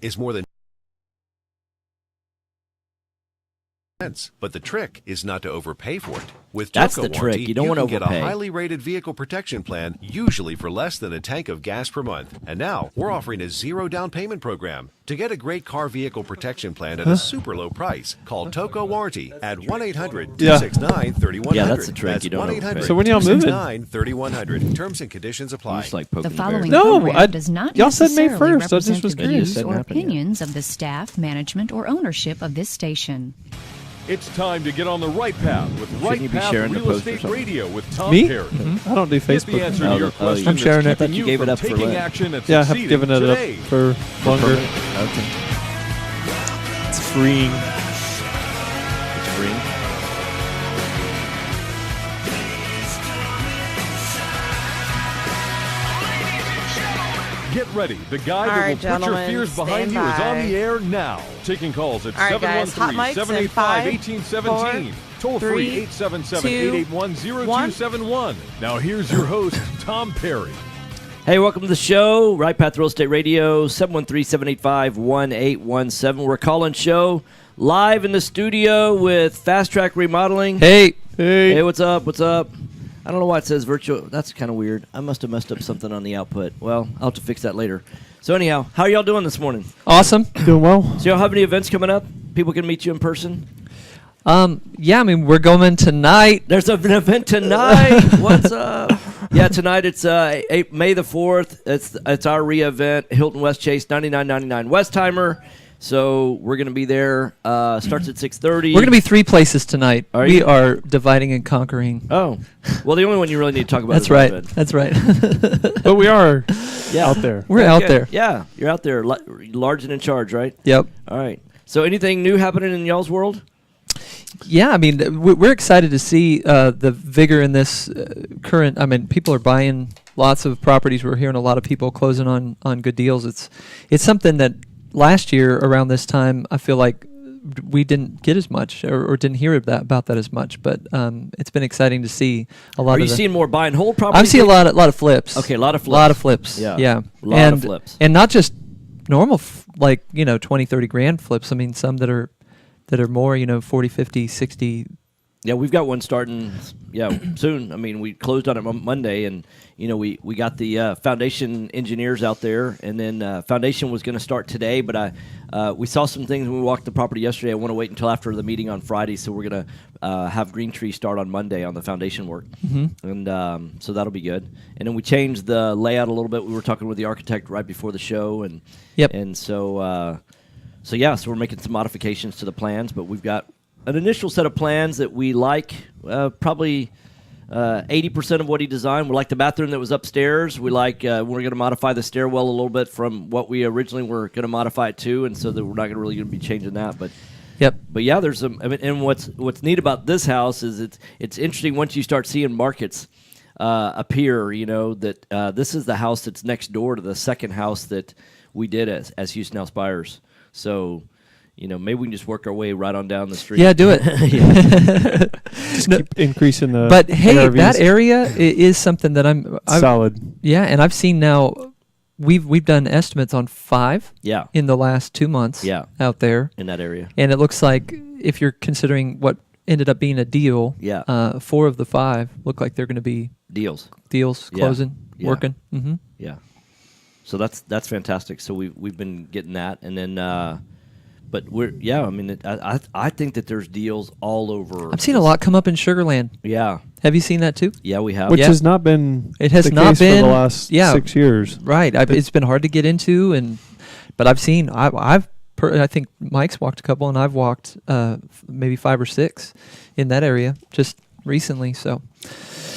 is more than cents. But the trick is not to overpay for it. With That's Toco the trick. warranty, You don't want to can get overpay. a highly rated vehicle protection plan, usually for less than a tank of gas per month. And now we're offering a zero down payment program. To get a great car vehicle protection plan at a super low price, call Toco Warranty at 1-800-269-3100. Yeah, that's the trick. That's You don't overpay. So when y'all moving? 1-800-269-3100. Terms and conditions apply. Just like poking The following No, program does not y'all said May necessarily 1st. I just represent was the curious. views or Hadn't happened yet. opinions of the staff, management, or ownership of this station. It's time to get on the right path with Shouldn't you be sharing RightPath the Real post or Estate something? Radio with Tom Me? Perry. I don't do Get the Facebook. answer to your question I'm sharing it. that's I thought keeping you you gave it from up for taking Lent. action and Yeah, I have succeeding given it today. up for longer. Okay. Freeing. It's free. Get ready. The guy All that right, will put your gentlemen, fears behind stand you is on by. the air now. Taking calls at All right, guys, hot mics in 713-785-1817. Toll free 3, 877-881-0271. Now here's your host, Tom Perry. Hey, welcome to the show. RightPath Real Estate Radio, 713-785-1817. We're calling show live in the studio with Fast Track Remodeling. Hey. Hey, what's up? What's up? I don't know why it says virtual. That's kind of weird. I must have messed up something on the output. Well, I'll have to fix that later. So anyhow, how are y'all doing this morning? Awesome. Doing well. So y'all have any events coming up? People can meet you in person? Yeah, I mean, we're going tonight. There's an event tonight. What's up? Yeah, tonight it's May the 4th. It's our re-event, Hilton West Chase, $99.99 Westheimer. So we're going to be there. Starts at 6:30. We're going to be 3 places tonight. Are We you? are dividing and conquering. Oh. Well, the only one you really need to talk about That's is right. Red. That's right. But we are Yeah. out there. We're Okay. out there. Yeah, you're out there, large and in charge, right? Yep. All right. So anything new happening in y'all's world? Yeah, I mean, we're excited to see the vigor in this current. I mean, people are buying lots of properties. We're hearing a lot of people closing on good deals. It's something that last year around this time, I feel like we didn't get as much or didn't hear about that as much. But it's been exciting to see a lot Are of. you seeing more buy and hold properties? I'm seeing a lot of flips. Okay, a lot of flips. A lot of flips. Yeah. Yeah. A lot of flips. And not just normal, 20, 30 grand flips. I mean, some that are more, 40, 50, 60. Yeah, we've got one starting, soon. I mean, we closed on it Monday, and, we got the foundation engineers out there, and then foundation was going to start today, but we saw some things when we walked the property yesterday. I want to wait until after the meeting on Friday, so we're going to have Green Tree start on Monday on the foundation work, and so that'll be good. And then we changed the layout a little bit. We were talking with the architect right before the show, and so we're making some modifications to the plans, but we've got an initial set of plans that we like, probably 80% of what he designed. We like the bathroom that was upstairs. We like we're going to modify the stairwell a little bit from what we originally were going to modify it to, and so that we're not really going to be changing that. But yeah, there's some. I mean, and what's neat about this house is it's interesting once you start seeing markets appear. That this is the house that's next door to the second house that we did as Houston House buyers. So, maybe we can just work our way right on down the street. Yeah, do it. Just keep increasing the But hey, ARVs. that area is something that I'm solid. Yeah, and I've seen now. We've done estimates on 5. Yeah. In the last 2 months. Yeah. Out there in that area, and it looks like if you're considering what ended up being a deal, 4 of the 5 look like they're going to be deals closing, working. Mm-hmm. Yeah. So that's fantastic. So we've been getting that, and then, but I mean, I think that there's deals all over. I've seen a lot come up in Sugarland. Yeah. Have you seen that too? Yeah, we have. Which has not been. It has the not case been for the last 6 years. Right. It's been hard to get into, but I've seen. I think Mike's walked a couple, and I've walked maybe 5 or 6 in that area just recently. So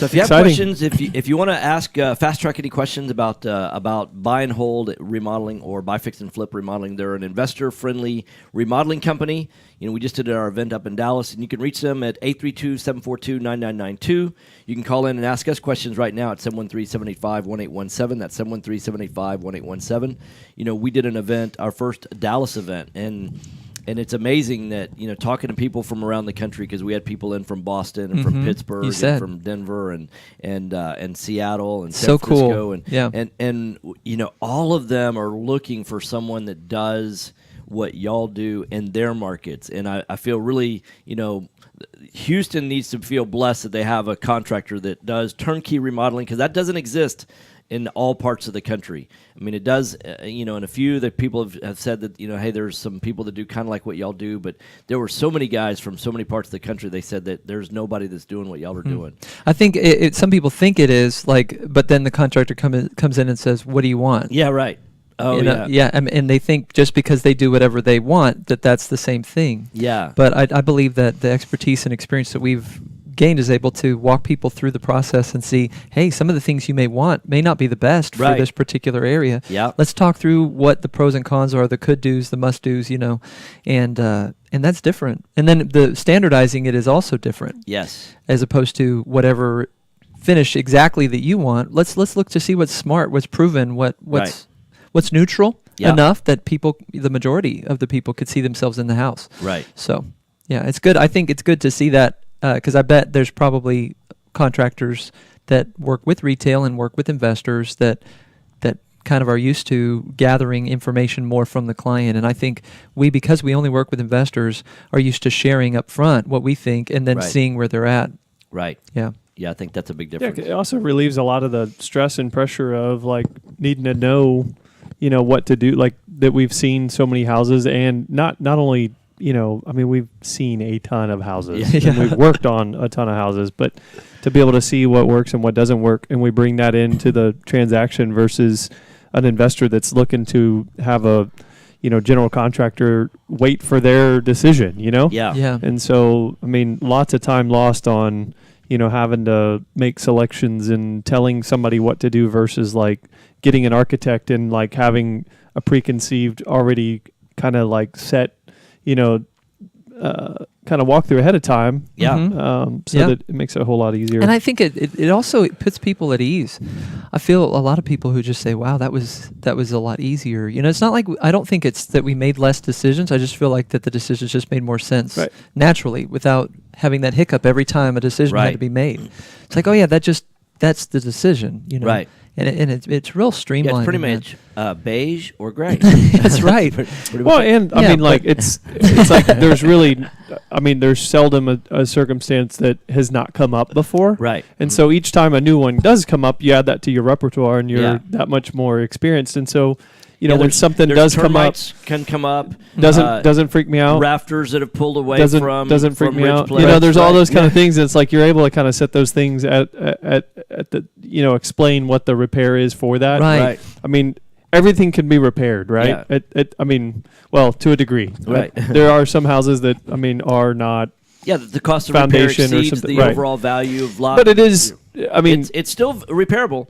if you have questions, if you want to ask Fast Track any questions about buy and hold remodeling or buy, fix, and flip remodeling, they're an investor-friendly remodeling company. We just did our event up in Dallas, and you can reach them at 832-742-9992. You can call in and ask us questions right now at 713-785-1817. That's 713-785-1817. We did an event, our first Dallas event, and And it's amazing that, talking to people from around the country, because we had people in from Boston and from Pittsburgh and from Denver and Seattle and San Francisco. And all of them are looking for someone that does what y'all do in their markets. And I feel really, Houston needs to feel blessed that they have a contractor that does turnkey remodeling, because that doesn't exist in all parts of the country. I mean, it does, and a few that people have said that, hey, there's some people that do kind of like what y'all do, but there were so many guys from so many parts of the country, they said that there's nobody that's doing what y'all are doing. I think some people think it is, but then the contractor comes in and says, what do you want? Yeah, right. Oh, and they think just because they do whatever they want, that's the same thing. Yeah. But I believe that the expertise and experience that we've gained is able to walk people through the process and see, hey, some of the things you may want may not be the best for this particular area. Yeah. Let's talk through what the pros and cons are, the could-dos, the must-dos, and that's different. And then the standardizing it is also different. Yes. As opposed to whatever finish exactly that you want. Let's look to see what's smart, what's proven, what's neutral enough that the majority of the people could see themselves in the house. Right. So, yeah, it's good. I think it's good to see that. Because I bet there's probably contractors that work with retail and work with investors that kind of are used to gathering information more from the client. And I think because we only work with investors, are used to sharing up front what we think and then seeing where they're at. Right. Yeah. Yeah, I think that's a big difference. Yeah, it also relieves a lot of the stress and pressure of needing to know, what to do. That we've seen so many houses, and not only. We've seen a ton of houses and we've worked on a ton of houses, but to be able to see what works and what doesn't work, and we bring that into the transaction versus an investor that's looking to have a, general contractor wait for their decision, Yeah. And so, lots of time lost on, having to make selections and telling somebody what to do versus getting an architect and having a preconceived already kind of set, kind of walk through ahead of time. Yeah. That it makes it a whole lot easier. And I think it also puts people at ease. I feel a lot of people who just say, wow, that was a lot easier. It's not I don't think it's that we made less decisions. I just feel like that the decisions just made more sense naturally without having that hiccup every time a decision had to be made. It's oh yeah, that's the decision, Right. And it's real streamlined. Yeah, it's pretty much beige or gray. That's right. It's there's really, there's seldom a circumstance that has not come up before. Right. And so each time a new one does come up, you add that to your repertoire, and you're that much more experienced. And so, when something does come up, can come up. Doesn't freak me out. Rafters that have pulled away doesn't freak me out. Place. There's all those kind of things. And it's you're able to kind of set those things at the explain what the repair is for that. Right. Everything can be repaired, right? Yeah. Well, to a degree. Right. There are some houses that are not. Yeah, the cost of repair exceeds the overall value of lot. But it is. It's still repairable.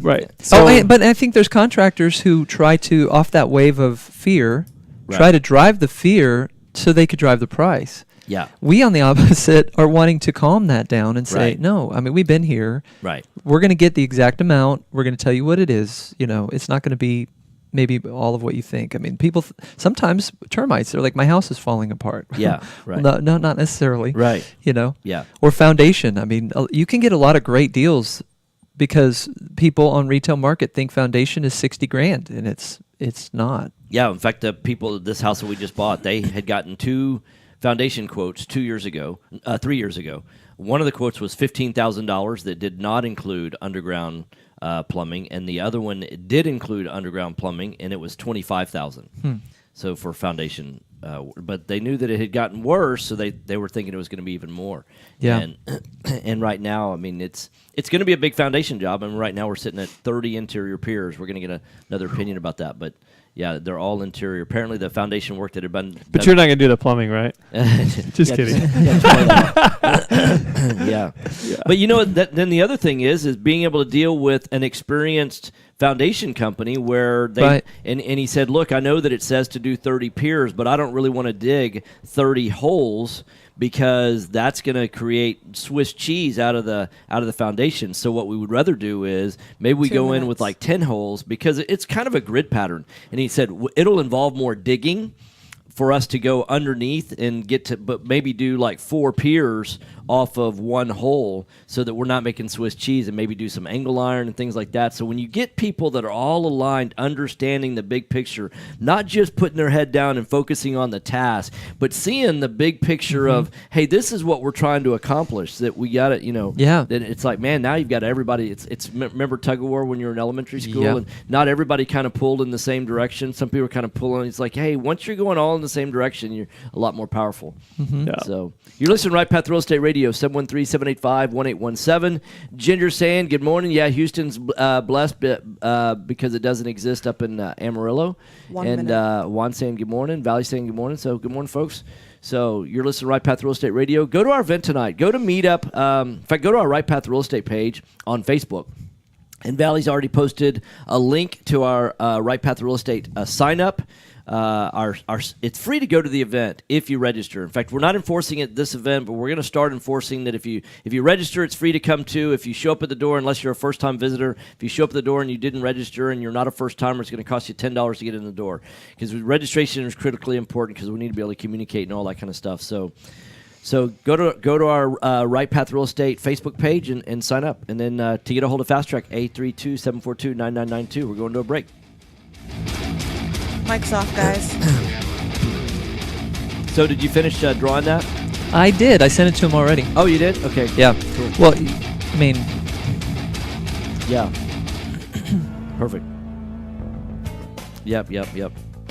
Right. So, but I think there's contractors who try to, off that wave of fear, try to drive the fear so they could drive the price. Yeah. We, on the opposite, are wanting to calm that down and say, no, we've been here. Right. We're going to get the exact amount. We're going to tell you what it is. It's not going to be maybe all of what you think. People sometimes termites, they're like, my house is falling apart. Yeah, right. No, not necessarily. Right. Yeah. Or foundation. You can get a lot of great deals because people on retail market think foundation is $60,000, and it's not. Yeah. In fact, the people at this house that we just bought, they had gotten 2 foundation quotes 3 years ago. One of the quotes was $15,000 that did not include underground plumbing, and the other one did include underground plumbing, and it was $25,000. So for foundation, but they knew that it had gotten worse, so they were thinking it was going to be even more. Yeah. And right now, it's going to be a big foundation job, and right now we're sitting at 30 interior piers. We're going to get another opinion about that, but. Yeah, they're all interior. Apparently, the foundation work that had been. But you're not going to do the plumbing, right? Just kidding. Yeah. But then the other thing is being able to deal with an experienced foundation company where they and he said, look, I know that it says to do 30 piers, but I don't really want to dig 30 holes because that's going to create Swiss cheese out of the foundation. So what we would rather do is maybe we go in with 10 holes because it's kind of a grid pattern. And he said it'll involve more digging for us to go underneath and get to, but maybe do like 4 piers off of one hole so that we're not making Swiss cheese, and maybe do some angle iron and things like that. So when you get people that are all aligned, understanding the big picture, not just putting their head down and focusing on the task, but seeing the big picture of, hey, this is what we're trying to accomplish, that we got it, that it's like, man, now you've got everybody. It's remember tug of war when you were in elementary school, and not everybody kind of pulled in the same direction. Some people are kind of pulling. It's like, hey, once you're going all in the same direction, you're a lot more powerful. So you're listening to Right Path Real Estate Radio, 713-785-1817. Ginger saying, good morning. Yeah, Houston's blessed because it doesn't exist up in Amarillo. Juan saying good morning. Valley saying good morning. So good morning, folks. So you're listening to Right Path Real Estate Radio. Go to our event tonight. Go to Meetup. In fact, go to our Right Path Real Estate page on Facebook. And Valley's already posted a link to our Right Path Real Estate sign up. It's free to go to the event if you register. In fact, we're not enforcing it this event, but we're going to start enforcing that if you register, it's free to come to. If you show up at the door, unless you're a first-time visitor, if you show up at the door and you didn't register and you're not a first-timer, it's going to cost you $10 to get in the door, because registration is critically important, because we need to be able to communicate and all that kind of stuff. So go to our Right Path Real Estate Facebook page and sign up. And then to get a hold of Fast Track, 832-742-9992. We're going to a break. Mic's off, guys. So did you finish drawing that? I did. I sent it to him already. Oh, you did? Okay. Yeah. Cool. Well, I mean, yeah. Perfect. Yep.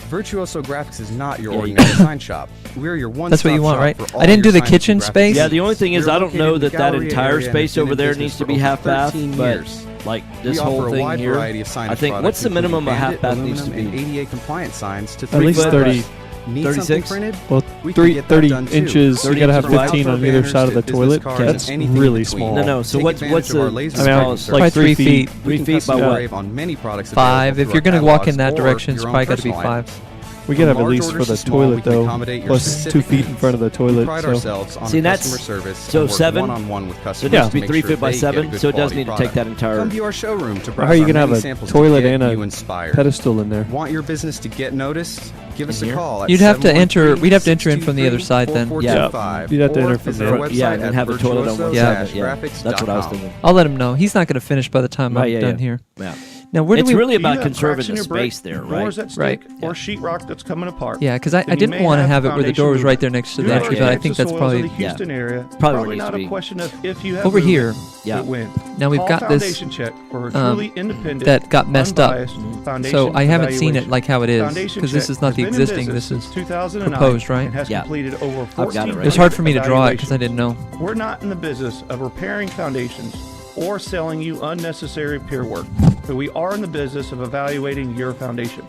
Virtuoso Graphics is not your ordinary sign shop. We're your one-stop that's what you want, shop right? for all I didn't your do the signage kitchen and graphics space. Yeah, the only thing is We're I don't know located in that the entire Galleria space area and over there been in needs to business be for half over bath, 13 but years. like this We whole offer a thing wide here, variety of signage I think products, what's the minimum a including half bath bandit, needs to aluminum, be? and ADA compliant signs to At 3 least foot. 30. Need 36? something printed? Well, We can get that 30 done, too. inches. 30 You got to have inches wide. 15 on either Banners side of the to business toilet. cards and That's anything in really between. small. No. So Take what's advantage the? of our laser I mean, printing it's service. like 3 3 feet. We 3 can feet by custom what? engrave on many products 5. available If through you're our going to walk in catalogs that or direction, it's your own probably got to be personal 5. We could have at From least large for orders the to small, we toilet, can though, accommodate your plus specific 2 feet in needs. front of the We toilet. pride So ourselves on See, that's- customer service. so and work 7? one-on-one with customers. So it needs Yeah. to be make 3 sure feet by they get 7. good So it does quality need to take product. that entire. Come view our showroom to how browse are you our going to many have a samples to toilet get and you a inspired. pedestal in there? Want your business to get noticed? Give us In a here? call. At You'd have to enter. We'd have to enter in from the other side then. 713-4425. You'd have to Or enter from visit there. our Yeah, website and then at have the toilet on one side. Yeah, virtuoso-graphics.com. that's what I was thinking. I'll let him know. He's not going to finish by the time I'm done here. Yeah. Now, where do It's we? really Do you about have conserving cracks in the your brick, space there, doors right? that stick, Right. or sheetrock that's coming apart. Yeah, because I Then you didn't may want to have have it where the door was foundation right there next to Due the to entry, our but I types think of that's soils probably in the Houston area. Probably where it needs not to a be. question of if you have over moved here. it, Yeah. but when. Now we've Call got this Foundation Check for a truly independent, that got messed up. unbiased foundation So I haven't seen it evaluation. like how it is Foundation because this Check is not has the been in existing. business This is since 2009 proposed, right? and has Yeah. completed over I've got it 14 right It's hard for me to draw it because I didn't know. We're not in the business of repairing foundations or selling you unnecessary pier work, but we are in the business of evaluating your foundation.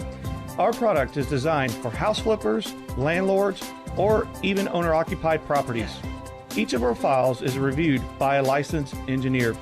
Our product is designed for house flippers, landlords, or even owner-occupied properties. Each of our files is reviewed by a licensed engineer.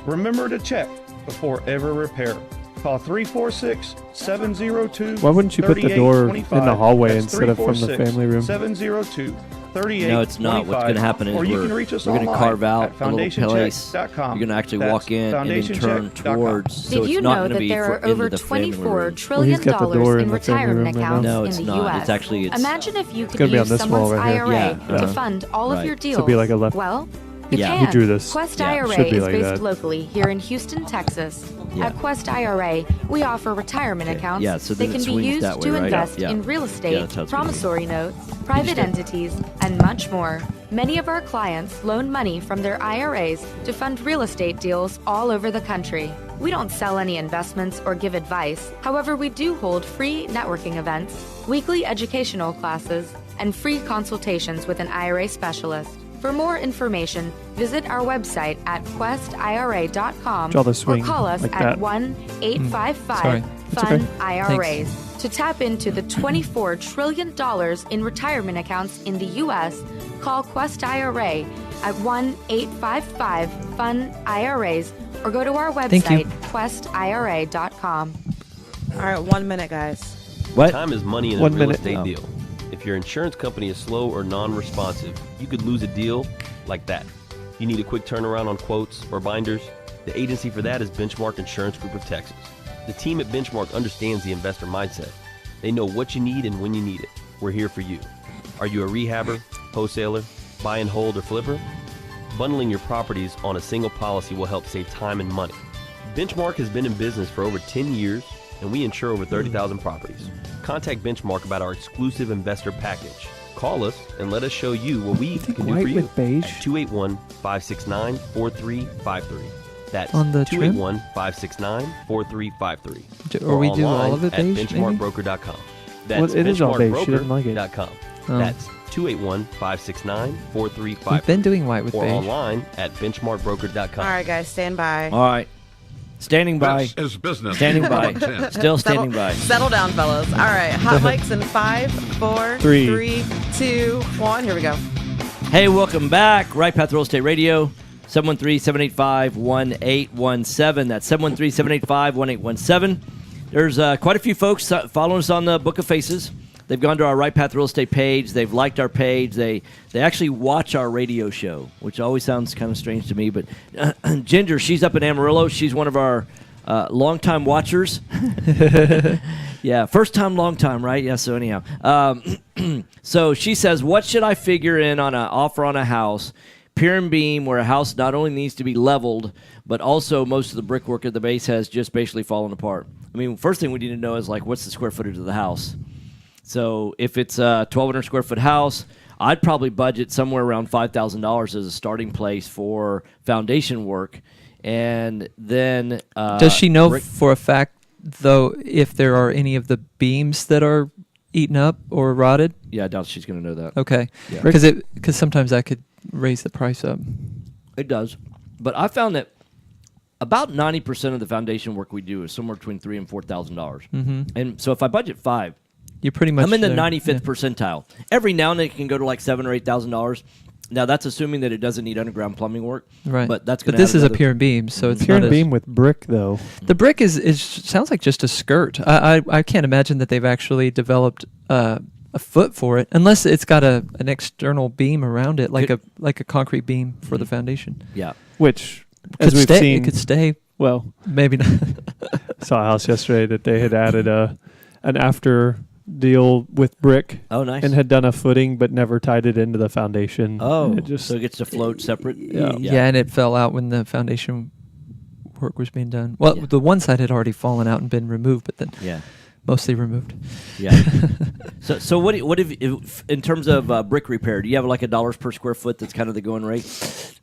Remember to check before ever repair. Call 346-702-3825. Why wouldn't you put the door in the hallway instead of from the family room? 702-3825. No, it's not. What's going to happen is Or you we're can reach us going to online carve out at a little place. foundationcheck.com. You're going to actually That's walk in and then turn foundationcheck.com. towards. So Did it's you not know going to that be there for are over into the family $24 room. Well, trillion he's got the door in in the family room retirement right now. accounts No, in it's the not. U.S.? It's actually Imagine if you gonna could be on use this wall someone's right here. IRA Yeah. to fund all of Right. your deals. So it'd be like a left. Well, you Yeah. can. He drew this. Quest Yeah. IRA Should be is like based that. locally here in Houston, Texas. Yeah. At Quest IRA, we offer retirement accounts Yeah, so that then it can be swings used that way, to right? invest Yeah. in real Yeah, estate, that's how it's gonna be. promissory notes, private entities, and much more. Many of our clients loan money from their IRAs to fund real estate deals all over the country. We don't sell any investments or give advice. However, we do hold free networking events, weekly educational classes, and free consultations with an IRA specialist. For more information, visit our website at questira.com Draw the or swing call us like at that. 1-855-FUN-IRAs to tap into the $24 trillion in retirement accounts in the U.S. Call Quest IRA at 1-855-FUN-IRAs or go to our Thank you. website, questira.com. All right, 1 minute, guys. What? Time is money in a 1 real minute. estate Oh. deal. If your insurance company is slow or non-responsive, you could lose a deal like that. You need a quick turnaround on quotes or binders? The agency for that is Benchmark Insurance Group of Texas. The team at Benchmark understands the investor mindset. They know what you need and when you need it. we're here for you. Are you a rehabber, wholesaler, buy and hold, or flipper? Bundling your properties on a single policy will help save time and money. Benchmark has been in business for over 10 years, and we insure over 30,000 properties. Contact Benchmark about our exclusive investor package. Call us and let us show you what we can do for you. With beige? At 281-569-4353. That's On the trim? 281-569-4353. Or we do all of it at beige, maybe? benchmarkbroker.com. That's Well, it is all beige. She doesn't like it. benchmarkbroker.com. Oh. That's 281-569-4353. We've been doing white with or beige. online at benchmarkbroker.com. All right, guys, stand by. All right. Standing by. This is business. Standing by. Still standing by. Settle down, fellas. All right, hot mics in 5, 4, Three. 3, 2, 1. Here we go. Hey, welcome back. RightPath Real Estate Radio, 713-785-1817. That's 713-785-1817. There's quite a few folks following us on the Book of Faces. They've gone to our RightPath Real Estate page. They've liked our page. They actually watch our radio show, which always sounds kind of strange to me. But Ginger, she's up in Amarillo. She's one of our longtime watchers. Yeah, first time, long time, right? Yeah, so anyhow. So she says, what should I figure in on an offer on a house, pier and beam, where a house not only needs to be leveled, but also most of the brickwork at the base has just basically fallen apart? I mean, first thing we need to know is, like, what's the square footage of the house? So if it's a 1,200 square foot house, I'd probably budget somewhere around $5,000 as a starting place for foundation work. And then Does she know for a fact, though, if there are any of the beams that are eaten up or rotted? Yeah, I doubt she's going to know that. Okay. Yeah. Because sometimes that could raise the price up. It does. But I found that about 90% of the foundation work we do is somewhere between $3,000 and $4,000. Mm-hmm. And so if I budget $5,000, You're pretty much I'm in the there. 95th percentile. Every now and then it can go to like $7,000 or $8,000. Now that's assuming that it doesn't need underground plumbing work. Right. But that's But going to. this is a pier and beam, so it's Pier not and as- beam with brick, though. The brick is sounds like just a skirt. I can't imagine that they've actually developed a foot for it, unless it's got an external beam around it, like a concrete beam for the foundation. Yeah. Which, Could as we've stay, seen, it could stay. well, Maybe not. saw a house yesterday that they had added an after deal with brick. Oh, nice. And had done a footing but never tied it into the foundation. Oh, It just so it gets to float separate? Yeah, and it fell out when the foundation work was being done. Well, the one side had already fallen out and been removed, but then mostly removed. Yeah. So what if in terms of brick repair? Do you have like $1 per square foot that's kind of the going rate?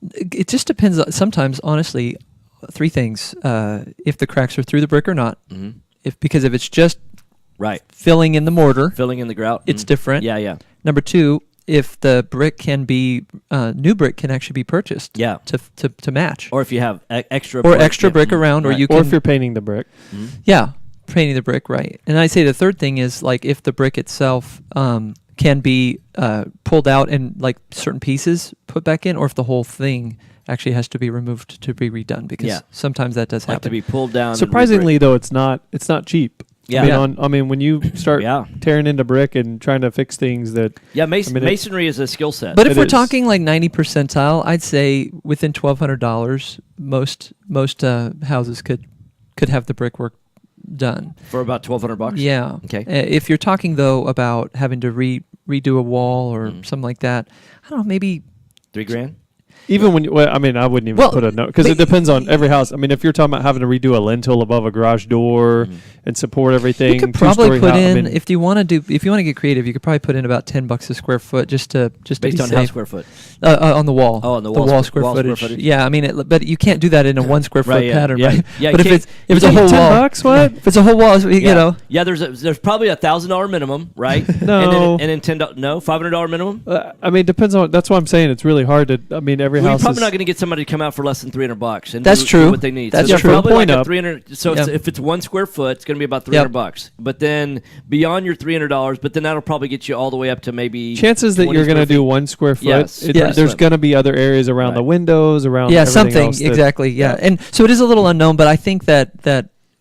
It just depends. Sometimes, honestly, three things: if the cracks are through the brick or not. Mm-hmm. Because if it's just right filling in the mortar, filling in the grout, it's different. Yeah, yeah. Number two, if the brick can be new brick can actually be purchased. Yeah. To match. Or if you have extra or extra brick around, or right. you or can. if you're painting the brick. Mm-hmm. Yeah, painting the brick, right. And I say the third thing is, like, if the brick itself can be pulled out and, like, certain pieces put back in, or if the whole thing actually has to be removed to be redone, because sometimes that does like happen. to be pulled down. Surprisingly, though, it's not cheap. Yeah. I mean, when you start tearing into brick and trying to fix things that... Yeah, masonry is a skill set. But if we're talking like 90 percentile, I'd say within $1,200, most houses could have the brickwork done for about $1,200. Yeah. Okay. If you're talking though about having to redo a wall or something like that, I don't know, maybe $3,000. Even when, I mean, I wouldn't even put a note, because it depends on every house. I mean, if you're talking about having to redo a lintel above a garage door and support everything, you could probably put in, I mean, if you want to get creative, you could probably put in about $10 a square foot just to based be on safe. how square foot on the wall. Oh, on the wall square footage. Yeah, I mean, but you can't do that in a 1 square foot pattern, right? Yeah, but if it's a whole wall, $10, what? If it's a whole wall, you know. Yeah, there's probably $1,000 minimum, right? No. and then $500 minimum. I mean, it depends on. That's why I'm saying it's really hard to. I mean, every Well, house. you're probably not going to get somebody to come out for less than $300 and that's do true. what they need. That's so true. Probably Point like up. 300. So if it's 1 square foot, it's going to be about $300. But then beyond your $300, but then that'll probably get you all the way up to maybe chances that you're going to do 1 square foot. Yes. There's going to be other areas around the windows, around something else exactly. And so it is a little unknown, but I think that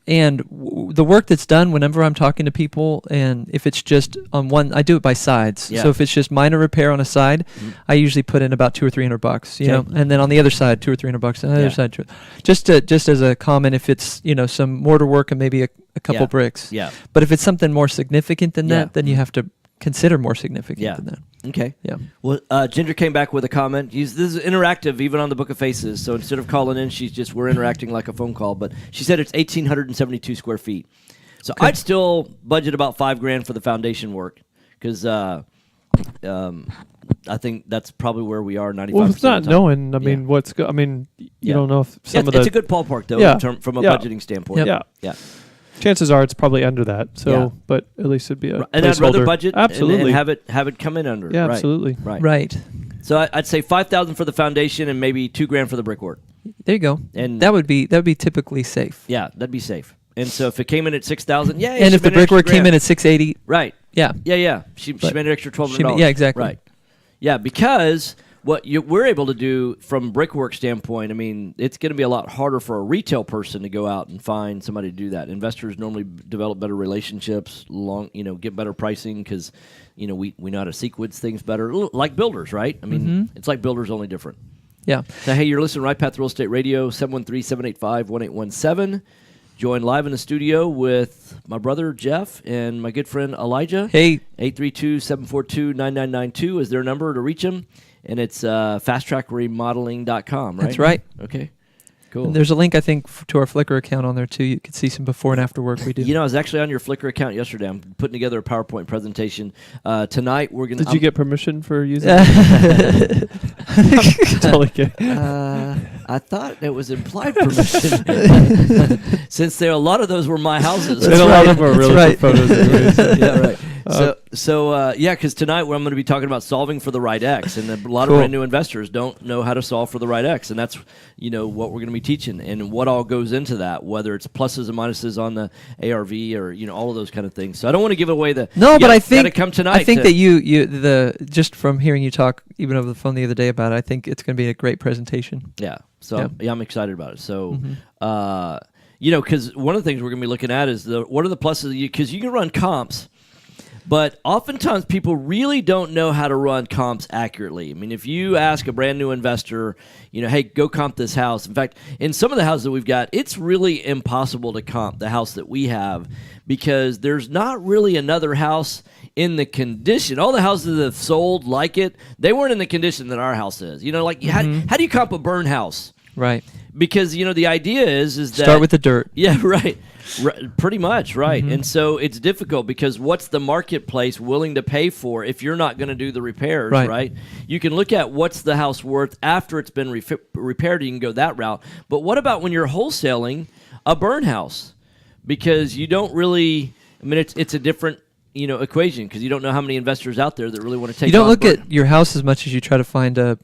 the work that's done whenever I'm talking to people, and if it's just on one, I do it by sides. Yeah. So if it's just minor repair on a side, I usually put in about $200 or $300, you know, and then on the other side, $200 or $300, and the other side, just as a comment, if it's, you know, some mortar work and maybe a couple bricks. Yeah. But if it's something more significant than that, then you have to consider more significant Yeah. than that. Okay. Yeah. Well, Ginger came back with a comment. This is interactive, even on the Book of Faces. So instead of calling in, we're interacting like a phone call. But she said it's 1,872 square feet. So I'd still budget about $5,000 for the foundation work because I think that's probably where we are. 95%. Well, it's not of the time. knowing. I mean, what's good. I mean, you don't know if some of the. It's a good ballpark though, from a budgeting standpoint. Yeah. Yeah. Chances are it's probably under that. So, Yeah. but at least it'd be a And I'd rather placeholder. budget Absolutely. and have it come in under. Yeah, Right. absolutely. Right. So I'd say $5,000 for the foundation and maybe $2,000 for the brickwork. There you go. And that would be typically safe. Yeah, that'd be safe. And so if it came in at $6,000, yeah. And if the brickwork came in at $680, right? Yeah. Yeah. She made an extra $1,200. Yeah, exactly. Right. Yeah, because what we're able to do from brickwork standpoint, I mean, it's going to be a lot harder for a retail person to go out and find somebody to do that. Investors normally develop better relationships, get better pricing because, we know how to sequence things better, like builders, right? I mean, it's like builders, only different. Yeah. So, hey, you're listening to Right Path Real Estate Radio, 713-785-1817. Joined live in the studio with my brother Jeff and my good friend Elijah. Hey. 832-742-9992 is their number to reach them. And it's fasttrackremodeling.com, right? That's right. Okay. Cool. And there's a link, I think, to our Flickr account on there, too. You could see some before and after work we do. I was actually on your Flickr account yesterday. I'm putting together a PowerPoint presentation. Tonight, we're going to... Did you get permission for using it? Totally kidding. I thought it was implied permission. Since a lot of those were my houses. And a lot of them are really for photos anyways. Yeah, right. Because tonight I'm going to be talking about solving for the right X, and a lot of brand new investors don't know how to solve for the right X, and that's what we're going to be teaching and what all goes into that, whether it's pluses and minuses on the ARV or all of those kind of things. So I don't want to give away the but I think come tonight. I think that just from hearing you talk even over the phone the other day about it, I think it's going to be a great presentation. Yeah. So I'm excited about it. So. Because one of the things we're going to be looking at is what are the pluses, because you can run comps. But oftentimes people really don't know how to run comps accurately. I mean, if you ask a brand new investor, hey, go comp this house. In fact, in some of the houses that we've got, it's really impossible to comp the house that we have because there's not really another house in the condition. All the houses that have sold like it, they weren't in the condition that our house is. How do you comp a burn house? Right. Because, the idea is that... Start with the dirt. Yeah, right. Pretty much, right. And so it's difficult because what's the marketplace willing to pay for if you're not going to do the repairs, right? You can look at what's the house worth after it's been repaired. You can go that route. But what about when you're wholesaling a burn house? Because you don't really... I mean, it's a different... equation because you don't know how many investors out there that really want to take. You don't look at your house as much as you try to find a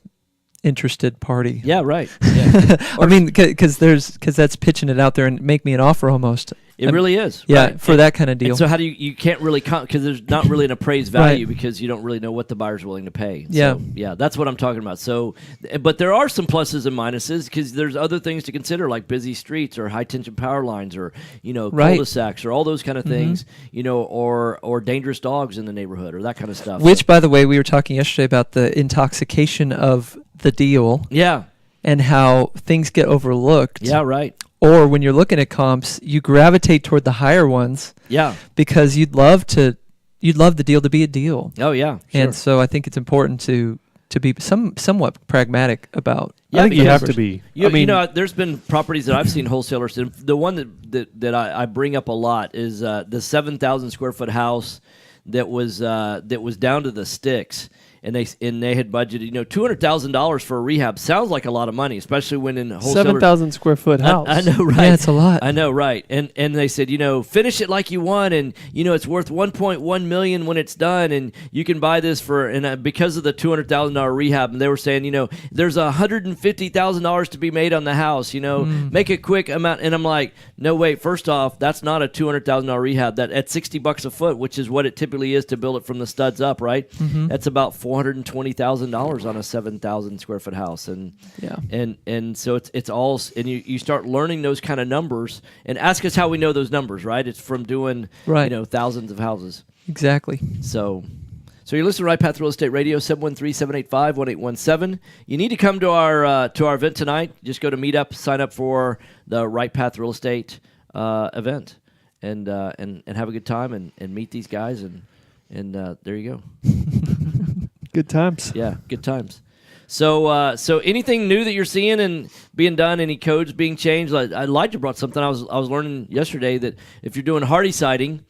interested party. Yeah, right. Yeah. I mean, because that's pitching it out there and make me an offer almost. It really is. Yeah, right. for that kind of deal. And so how do you can't really because there's not really an appraised value because you don't really know what the buyer's willing to pay. Yeah. So, yeah, that's what I'm talking about. So, but there are some pluses and minuses because there's other things to consider like busy streets or high tension power lines or cul-de-sacs or all those kind of things, or dangerous dogs in the neighborhood or that kind of stuff. Which, by the way, we were talking yesterday about the intoxication of the deal. Yeah. And how things get overlooked. Yeah, right. Or when you're looking at comps, you gravitate toward the higher ones. Yeah. Because you'd love the deal to be a deal. Oh yeah. Sure. And so I think it's important to be somewhat pragmatic about. Yeah, I think you have to be. There's been properties that I've seen wholesalers. And the one that I bring up a lot is the 7,000 square foot house that was down to the sticks. And they had budgeted, $200,000 for a rehab. Sounds like a lot of money, especially when in wholesalers. 7,000 square foot house. I know, right? Yeah, it's a lot. I know, right? And they said, finish it like you want, and it's worth $1.1 million when it's done, and you can buy this because of the $200,000 rehab. And they were saying, there's $150,000 to be made on the house. Make a quick amount. And I'm like, no, wait. First off, that's not a $200,000 rehab. That at $60 a foot, which is what it typically is to build it from the studs up, right? Mm-hmm. That's about $420,000 on a 7,000 square foot house, and so it's all, and you start learning those kind of numbers, and ask us how we know those numbers, right? It's from doing thousands of houses. Exactly. So you're listening to Right Path Real Estate Radio, 713-785-1817. You need to come to our event tonight. Just go to Meetup, sign up for the Right Path Real Estate event, and have a good time and meet these guys and And there you go. Good times. Yeah, good times. So, so anything new that you're seeing and being done? Any codes being changed? Elijah brought something. I was learning yesterday that if you're doing hardy siding,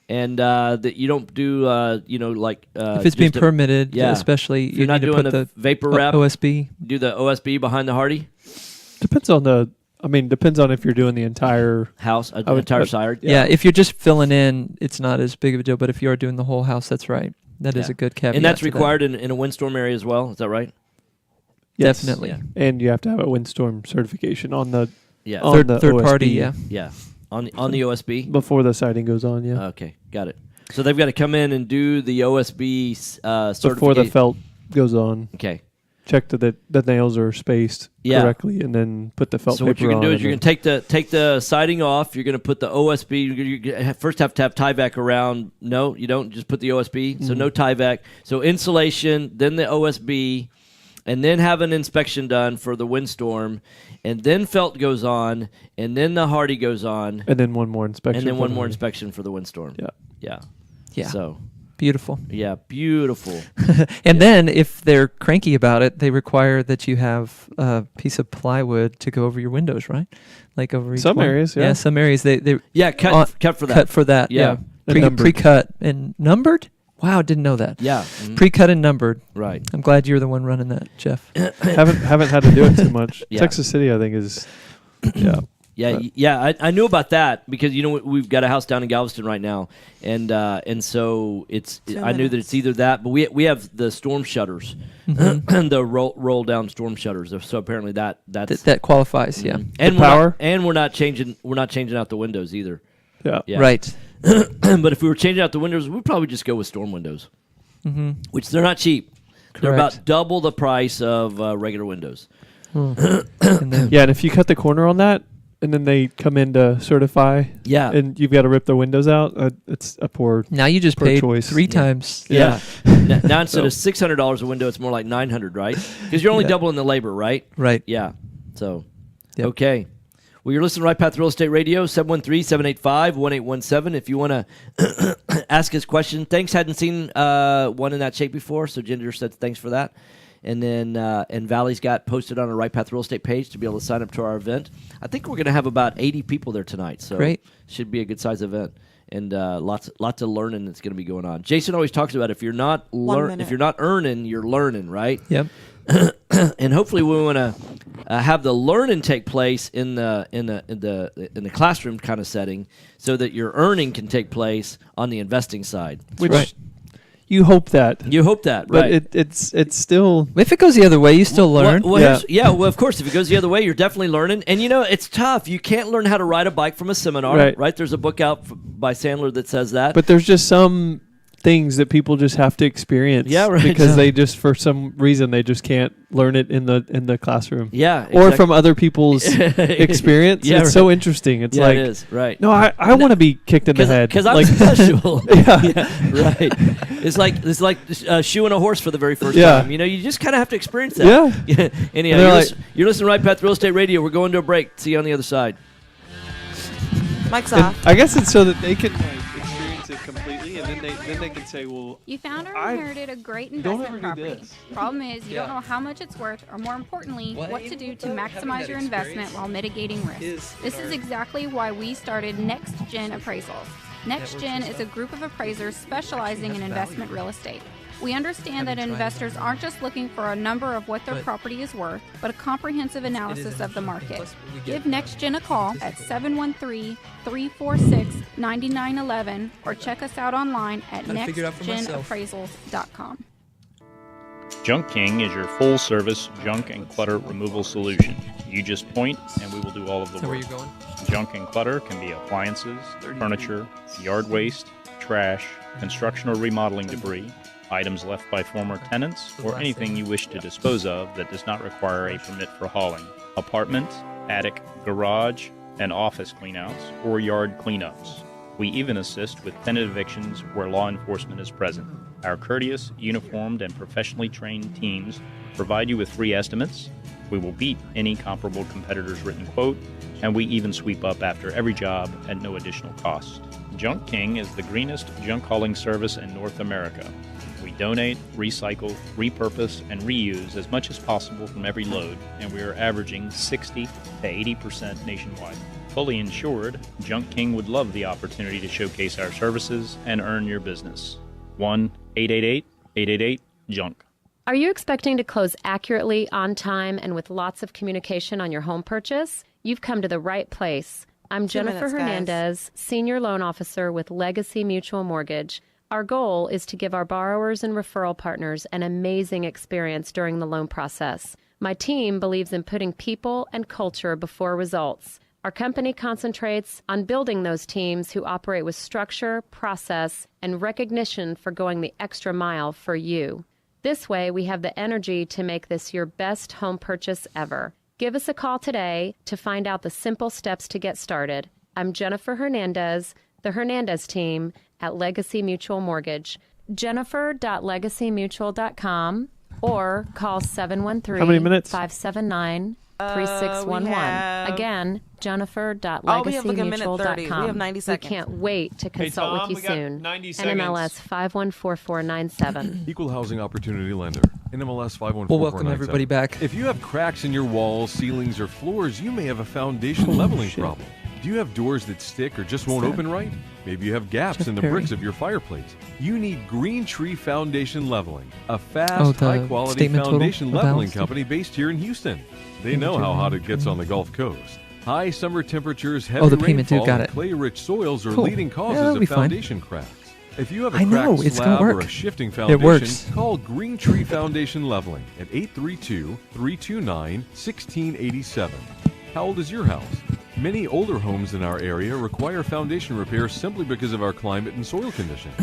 and that you don't do, if it's being permitted, especially if you're not doing the vapor wrap, OSB. Do the OSB behind the hardy. Depends on if you're doing the entire house, entire side. Yeah, if you're just filling in, it's not as big of a deal. But if you are doing the whole house, that's right. That is a good caveat. And that's required in a windstorm area as well. Is that right? Yes. Definitely. Yeah. And you have to have a windstorm certification on the third party. Yeah. On the OSB before the siding goes on. Yeah. Okay, got it. So they've got to come in and do the OSB certification before the felt goes on. Okay. Check that the nails are spaced correctly, and then put the felt paper on. So what you're going to do is you're going to take the siding off. You're going to put the OSB. You first have to have tie back around. No, you don't. Just put the OSB. Mm-hmm. So no tie back. So insulation, then the OSB, and then have an inspection done for the windstorm, and then felt goes on, and then the hardy goes on, and then one more inspection. And then one more inspection for the windstorm. Yeah. So. Beautiful. Yeah, beautiful. And then if they're cranky about it, they require that you have a piece of plywood to go over your windows, right? Like over each some one. areas, yeah. Some areas they cut for that. Cut for that. Yeah. Pre-cut and numbered. Wow, didn't know that. Yeah. Mm-hmm. Pre-cut and numbered. Right. I'm glad you're the one running that, Jeff. haven't had to do it too much. Yeah. Texas City, I think, is I knew about that because we've got a house down in Galveston right now, and so I knew that it's either that, but we have the storm shutters, and the roll down storm shutters. So apparently that qualifies. Yeah, and power, we're not changing out the windows either. Yeah. Right. But if we were changing out the windows, we'd probably just go with storm windows, which they're not cheap. Correct. They're about double the price of regular windows. And if you cut the corner on that, and then they come in to certify, and you've got to rip the windows out, it's a poor Now you just paid choice. 3 times. Yeah. Now instead of $600 a window, it's more like $900, right? Because you're only doubling the labor, right? Right. Yeah. So, okay. Well, you're listening to RightPath Real Estate Radio, 713-785-1817. If you want to ask us a question. Thanks. Hadn't seen one in that shape before, so Ginger said thanks for that. And then and Valley's got posted on a RightPath Real Estate page to be able to sign up to our event. I think we're going to have about 80 people there tonight, so great. Should be a good size event, and lots of learning that's going to be going on. Jason always talks about if you're not earning, you're learning, right? Yep. And hopefully we want to have the learning take place in the classroom kind of setting, so that your earning can take place on the investing side. Which you hope that. But right? It's still. If it goes the other way, you still learn. Well, of course, if it goes the other way, you're definitely learning. And it's tough. You can't learn how to ride a bike from a seminar, right? There's a book out by Sandler that says that. But there's just some things that people just have to experience. Yeah, right. Because they just, for some reason, they just can't learn it in the classroom. Yeah. Or from other people's experience. It's so interesting. It's like, it is, right. No, I want to be kicked in the head. Because I'm special. Right. It's like shoeing a horse for the very first time. You just kind of have to experience that. Yeah. Anyhow, you're listening to RightPath Real Estate Radio. We're going to a break. See you on the other side. Mike's off. I guess it's so that they can experience it completely, and then they can say, well, you found or inherited a great investment property. Problem is, you don't know how much it's worth, or more importantly, what to do to maximize your investment while mitigating risk. This is exactly why we started Next Gen Appraisals. Next Gen is a group of appraisers specializing in investment real estate. We understand that investors aren't just looking for a number of what their property is worth, but a comprehensive analysis of the market. Give NextGen a call at 713-346-9911 or check us out online at nextgenappraisals.com. Junk King is your full-service junk and clutter removal solution. You just point, and we will do all of the work. Where you going? Junk and clutter can be appliances, furniture, yard waste, trash, construction or remodeling debris, items left by former tenants, or anything you wish to dispose of that does not require a permit for hauling. Apartment, attic, garage, and office cleanouts, or yard cleanups. We even assist with tenant evictions where law enforcement is present. Our courteous, uniformed, and professionally trained teams provide you with free estimates. We will beat any comparable competitor's written quote, and we even sweep up after every job at no additional cost. Junk King is the greenest junk hauling service in North America. We donate, recycle, repurpose, and reuse as much as possible from every load, and we are averaging 60 to 80% nationwide. Fully insured, Junk King would love the opportunity to showcase our services and earn your business. 1-888-888-JUNK. Are you expecting to close accurately, on time, and with lots of communication on your home purchase? You've come to the right place. I'm 2 Jennifer minutes, guys. Hernandez, Senior Loan Officer with Legacy Mutual Mortgage. Our goal is to give our borrowers and referral partners an amazing experience during the loan process. My team believes in putting people and culture before results. Our company concentrates on building those teams who operate with structure, process, and recognition for going the extra mile for you. This way, we have the energy to make this your best home purchase ever. Give us a call today to find out the simple steps to get started. I'm Jennifer Hernandez, the Hernandez team at Legacy Mutual Mortgage. Jennifer.legacymutual.com or call 713-579-3611. Again, Jennifer.legacymutual.com. We have 90 seconds. We can't wait to consult Tom, with we you got soon. 90 seconds. NMLS 514497. Equal Housing Opportunity Lender. NMLS 514497. Well, welcome everybody back. If you have cracks in your walls, ceilings, or floors, you may have a foundation leveling problem. Do you have doors that stick or just won't open right? Maybe you have gaps Jeff in the Perry. bricks of your fireplace. You need Green Tree Foundation Leveling, a fast, the high-quality statement total foundation of leveling balance? company based here in Houston. They Payment know due. how hot it gets on the Gulf Coast. High summer temperatures, Oh, heavy the payment due, rainfall, got and it. clay-rich soils are Cool. leading Yeah, causes that'll of be fine. foundation cracks. If you have a I know, cracked it's gonna slab or work. a shifting It foundation, works. call Green Tree Foundation Leveling at 832-329-1687. How old is your house? Many older homes in our area require foundation repair simply because of our climate and soil conditions.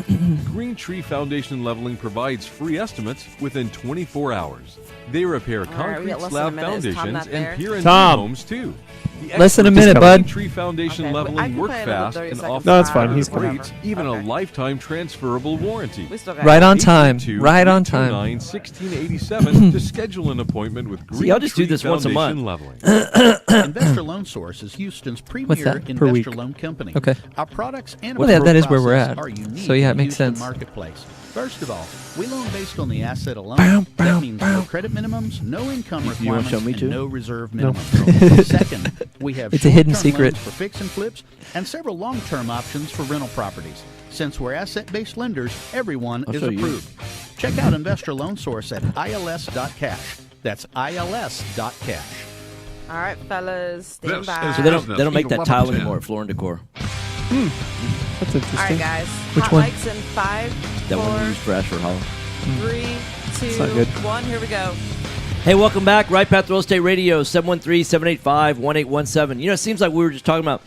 Green Tree Foundation Leveling provides free estimates within 24 hours. They repair All right, we concrete got less slab than a minute. Is Tom foundations not there? and peer and Tom. homes too. The Less than a experts minute, at bud. Green Tree Foundation Okay, I Leveling can work play another fast 30 and seconds. offer No, that's fine. Hour, He's whatever. rates, even a Okay. lifetime transferable warranty. We still got Right on time. Right on time. 832-329-1687 to schedule an appointment with Green See, I'll just do Tree this once a Foundation month. Leveling. Investor Loan Source is Houston's What's premier that? Per investor week. loan company. Okay. Our products and Well, that is where we're process at. are unique So, yeah, it in the makes Houston sense. marketplace. First of all, we loan based on the asset alone. Bow, bow, that means no bow. credit minimums, no income You wanna requirements, show me and too? no reserve No. minimums. Second, we have It's a hidden short-term secret. loans for fix and flips and several long-term options for rental properties. Since we're asset-based lenders, everyone I'll is show you. approved. Check out Investor Loan Source at ils.cash. That's ils.cash. All right, fellas, stand This by. is So they Business don't make Equal that tile 1110. anymore at Floor and Decor. That's All interesting. right, guys. Which Hot one? mics in 5, That 4, one you used for Ashford Hollow. 3, 2, not good. 1. Here we go. Hey, welcome back. RightPath Real Estate Radio, 713-785-1817. You know, it seems like we were just talking about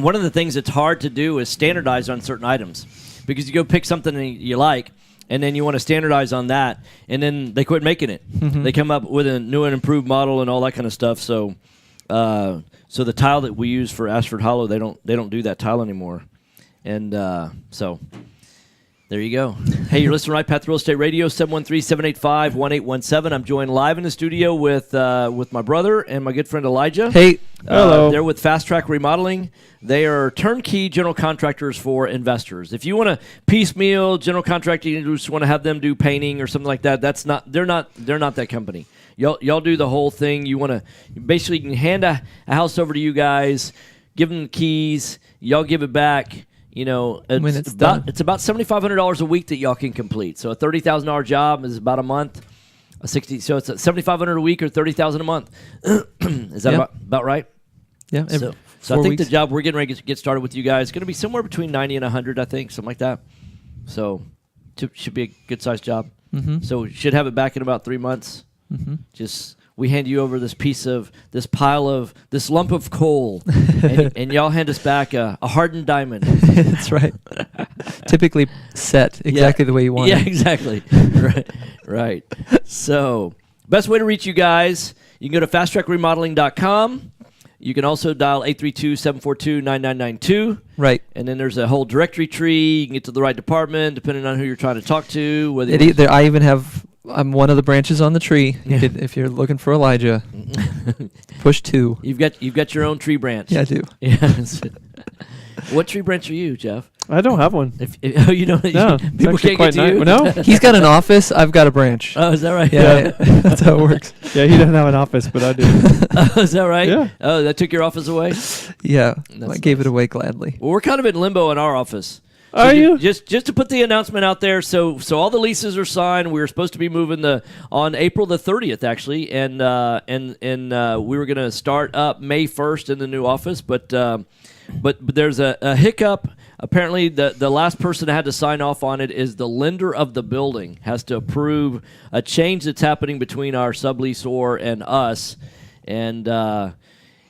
one of the things that's hard to do is standardize on certain items. Because you go pick something that you like, and then you want to standardize on that, and then they quit making it. They come up with a new and improved model and all that kind of stuff. So so the tile that we use for Ashford Hollow, they don't do that tile anymore. And so there you go. Hey, you're listening to RightPath Real Estate Radio, 713-785-1817. I'm joined live in the studio with my brother and my good friend Elijah. Hey. Hello. They're with Fast Track Remodeling. They are turnkey general contractors for investors. If you want to piecemeal general contracting, you just want to have them do painting or something like that, they're not that company. Y'all do the whole thing. You want to basically you can hand a house over to you guys, give them the keys, y'all give it back. You know, When it's done. it's about $7,500 a week that y'all can complete. So a $30,000 job is about a month. So it's $7,500 a week or $30,000 a month. Is that Yeah. about right? Yeah. So I 4 think weeks. the job we're getting ready to get started with you guys is going to be somewhere between 90 and 100, I think, something like that. So should be a good sized job. Mhm. So we should have it back in about 3 months. Just we hand you over this lump of coal, and y'all hand us back a hardened diamond. That's right. Typically set exactly the way you want Yeah, it. exactly. Right. So, best way to reach you guys, you can go to fasttrackremodeling.com. You can also dial 832-742-9992. Right. And then there's a whole directory tree. You can get to the right department depending on who you're trying to talk to. Whether I even have. I'm one of the branches on the tree. Yeah. If you're looking for Elijah, push 2. You've got your own tree branch. Yeah, I do. Yes. What tree branch are you, Jeff? I don't have one. Oh, you don't. No, people can't get to you. No, he's got an office. I've got a branch. Oh, is that right? Yeah, that's how it works. Yeah, he doesn't have an office, but I do. Oh, is that right? Yeah. Oh, that took your office away? Yeah, That's I gave nice. it away gladly. Well, we're kind of in limbo in our office. So Are you? Just to put the announcement out there. So all the leases are signed. We were supposed to be moving on April the 30th actually, and we were going to start up May 1st in the new office, but there's a hiccup. Apparently, the last person that had to sign off on it is the lender of the building has to approve a change that's happening between our subleasor and us, and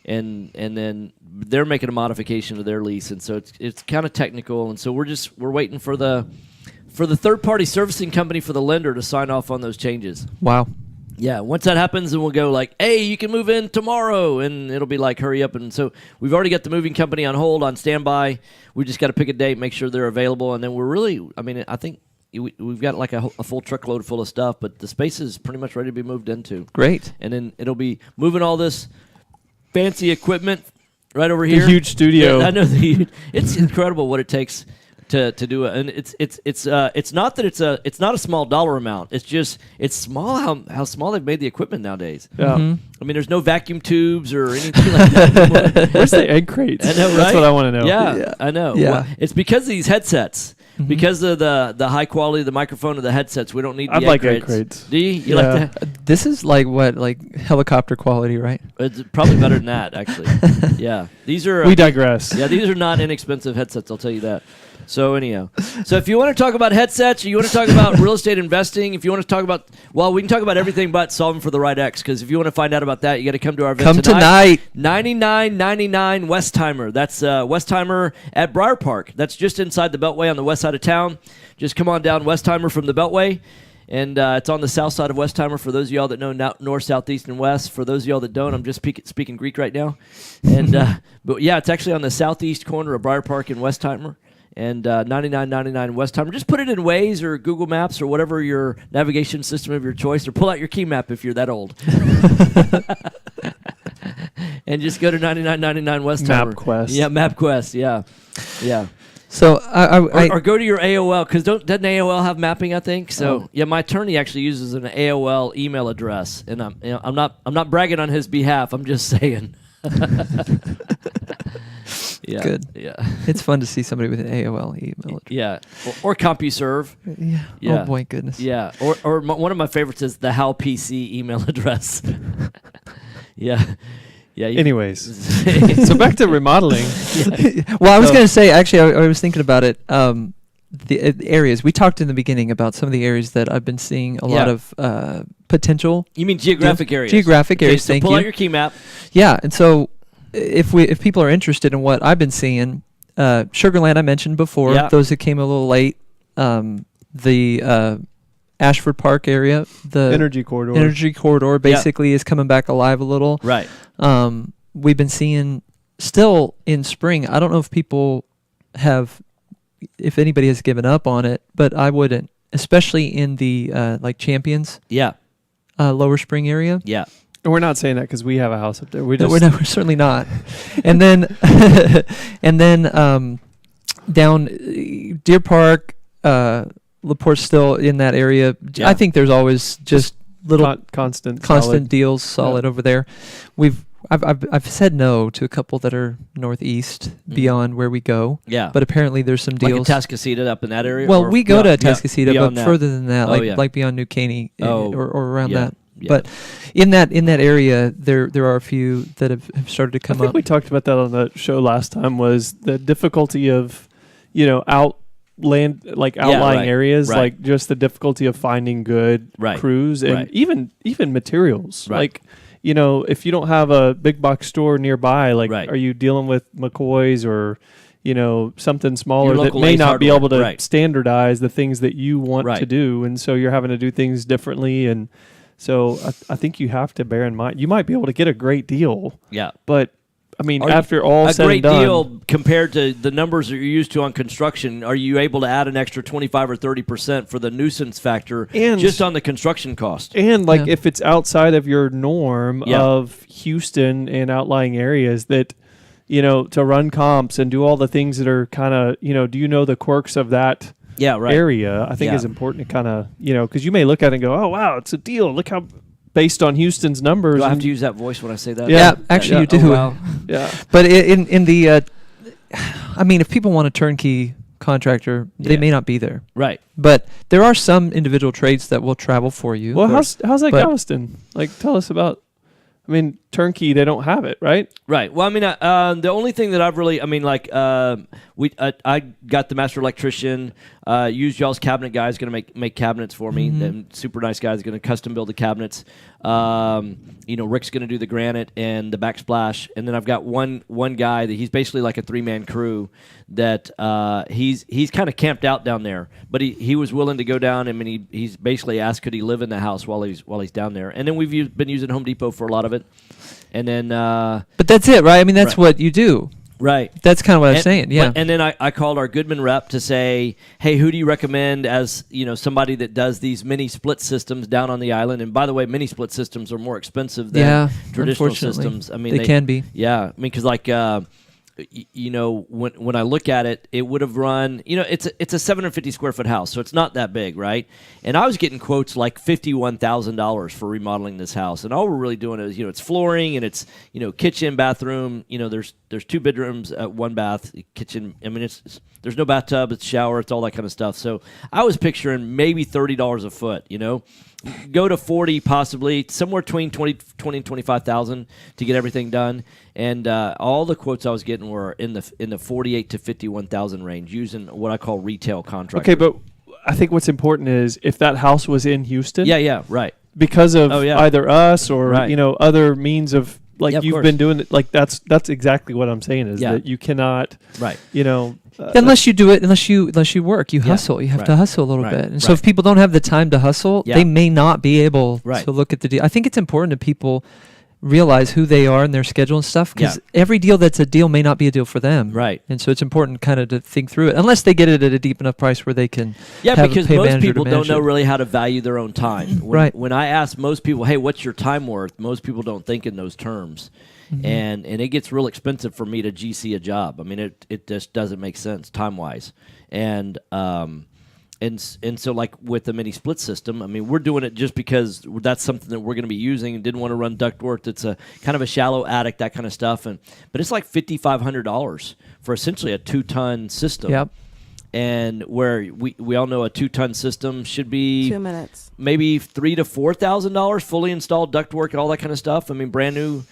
then they're making a modification to their lease, and so it's kind of technical, and so we're waiting for the third party servicing company for the lender to sign off on those changes. Wow. Yeah, once that happens, then we'll go like, hey, you can move in tomorrow, and it'll be like, hurry up. And so we've already got the moving company on hold, on standby. We just got to pick a date, make sure they're available, and then I think we've got like a full truckload full of stuff, but the space is pretty much ready to be moved into. Great. And then it'll be moving all this fancy equipment right over here. The huge studio. Yeah, I know it's incredible what it takes to do it, and it's not that it's not a small dollar amount. It's just it's small how small they've made the equipment nowadays. Yeah. Mm-hmm. I mean, there's no vacuum tubes or anything like that. Where's the egg crates? I know, right? That's what I want to know. Yeah, I know. Yeah. Well, it's because of these headsets. Mm-hmm. Because of the high quality of the microphone of the headsets, we don't need the I'd egg like crates. egg crates. Do you? You like that? This is like helicopter quality, right? It's probably better than that, actually. Yeah, these are. We digress. Yeah, these are not inexpensive headsets. I'll tell you that. So anyhow, if you want to talk about headsets, or you want to talk about real estate investing, if you want to talk about, we can talk about everything but solving for the right X. Because if you want to find out about that, you got to come to our event Come tonight. 9999 Westheimer. That's Westheimer at Briar Park. That's just inside the Beltway on the west side of town. Just come on down Westheimer from the Beltway. And it's on the south side of Westheimer for those of y'all that know north, south, east, and west. For those of y'all that don't, I'm just speaking Greek right now. And but yeah, it's actually on the southeast corner of Briar Park in Westheimer. And 9999 Westheimer. Just put it in Waze or Google Maps or whatever your navigation system of your choice, or pull out your key map if you're that old. And just go to 9999 Westheimer. MapQuest. Yeah, MapQuest. Yeah. So or go to your AOL, because doesn't AOL have mapping? I think so. Yeah, my attorney actually uses an AOL email address, and I'm not bragging on his behalf. I'm just saying. Yeah, good. Yeah, it's fun to see somebody with an AOL email address. Yeah, or CompuServe. Yeah. Oh boy, goodness. Yeah, or one of my favorites is the How PC email address. Yeah. Anyways, so back to remodeling. Well, I was going to say, actually, I was thinking about it. The areas we talked in the beginning about some of the areas that I've been seeing a lot of potential. You mean geographic areas? Geographic areas. So pull out your key map. Yeah, and so if people are interested in what I've been seeing, Sugarland I mentioned before. Yeah. Those that came a little late. The Ashford Park area, the energy corridor basically is coming back alive a little. Right. We've been seeing still in spring. I don't know if anybody has given up on it, but I wouldn't, especially in the like Champions. Yeah. Lower Spring area. Yeah. And we're not saying that because we have a house up there. We're certainly not. And then down Deer Park, LaPorte's still in that area. Yeah. I think there's always just little constant deals solid over there. I've said no to a couple that are northeast beyond where we go. Yeah. But apparently there's some deals. Like in Tascasita up in that area? Well, we go to Tascasita, but that. further than that, like beyond New Caney or around that. Yeah. But in that area, there are a few that have started to come I think up. we talked about that on the show last time, was the difficulty of, outlying areas, like just the difficulty of finding good crews and even materials. Right. Like, if you don't have a big box store nearby, are you dealing with McCoy's or something smaller that may not be able to standardize the things that you want to do, and so you're having to do things differently. And so I think you have to bear in mind, you might be able to get a great deal. Yeah. But I mean, after all said and done, a great deal compared to the numbers that you're used to on construction, are you able to add an extra 25 or 30% for the nuisance factor just on the construction cost? And if it's outside of your norm of Houston and outlying areas, that to run comps and do all the things that are kind of, do you know the quirks of that area? I think is important to kind of, because you may look at it and go, oh, wow, it's a deal. Look how, based on Houston's numbers. Do I have to use that voice when I say that? Yeah, actually you do. Oh, wow. Yeah. But in the, if people want a turnkey contractor, they may not be there. Right. But there are some individual trades that will travel for you. Well, how's that Galveston? Like, tell us about. Turnkey, they don't have it, right? Right. Well, the only thing that I've really, I got the master electrician, used y'all's cabinet guy is going to make cabinets for me. And super nice guy is going to custom build the cabinets. Rick's going to do the granite and the backsplash, and then I've got one guy that he's basically like a 3-man crew that he's kind of camped out down there, but he was willing to go down. He's basically asked could he live in the house while he's down there, and then we've been using Home Depot for a lot of it, and then but that's it, right? That's what you do. Right. That's kind of what I'm saying, yeah. And then I called our Goodman rep to say, hey, who do you recommend as, somebody that does these mini split systems down on the island? And by the way, mini split systems are more expensive than traditional systems. They can be. Yeah. Because when I look at it, it would have run, it's a 750 square foot house, so it's not that big, right? And I was getting quotes like $51,000 for remodeling this house, and all we're really doing is, it's flooring and it's, kitchen, bathroom. There's 2 bedrooms, 1 bath, kitchen. There's no bathtub, it's shower, it's all that kind of stuff. So I was picturing maybe $30 a foot, go to 40 possibly, somewhere between 20 and 25,000 to get everything done. And all the quotes I was getting were in the 48 to 51,000 range, using what I call retail contractors. Okay, but I think what's important is if that house was in Houston. Yeah, right. Because of either us or other means of you've been doing it. Like that's exactly what I'm saying is that you cannot. Right. Unless you do it, unless you work, you hustle. You have to hustle a little bit. And so if people don't have the time to hustle, they may not be able to look at the deal. I think it's important that people realize who they are and their schedule and stuff, because every deal that's a deal may not be a deal for them. Right. And so it's important kind of to think through it, unless they get it at a deep enough price where they can because most people don't know really how to value their own time. When I ask most people, hey, what's your time worth? Most people don't think in those terms. Mm-hmm. And it gets real expensive for me to GC a job. It just doesn't make sense time-wise. And so like with the mini split system, we're doing it just because that's something that we're going to be using, and didn't want to run ductwork that's a kind of a shallow attic, that kind of stuff. But it's like $5,500 for essentially a 2-ton system. Yep. And where we all know a 2-ton system should be 2 minutes, maybe $3,000 to $4,000 fully installed ductwork and all that kind of stuff. Brand new.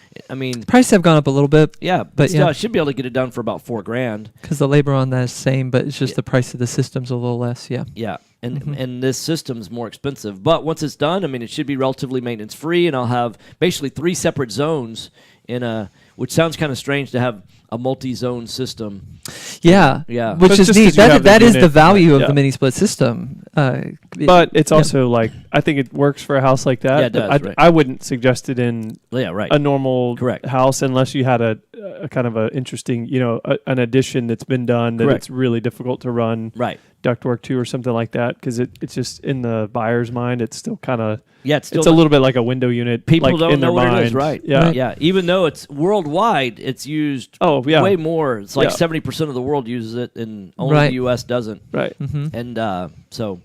Prices have gone up a little bit. Yeah, but still, I should be able to get it done for about $4,000. Because the labor on that is the same, but it's just the price of the system's a little less. Yeah. Yeah, and this system's more expensive. But once it's done, it should be relatively maintenance free, and I'll have basically 3 separate zones which sounds kind of strange to have a multi-zone system. Yeah. Which is neat. That is the value of the mini split system. But it's also I think it works for a house like that. Yeah, it does, I wouldn't suggest it in a normal house unless you had a kind of a interesting, an addition that's been done that it's really difficult to run ductwork to or something like that, because it's just in the buyer's mind, it's still kind of it's a little bit like a window unit. People don't in know their what mind. it is, right? Yeah. Even though it's worldwide, it's used way more. It's like 70% of the world uses it, and only the U.S. doesn't. Right. Mm-hmm. And so.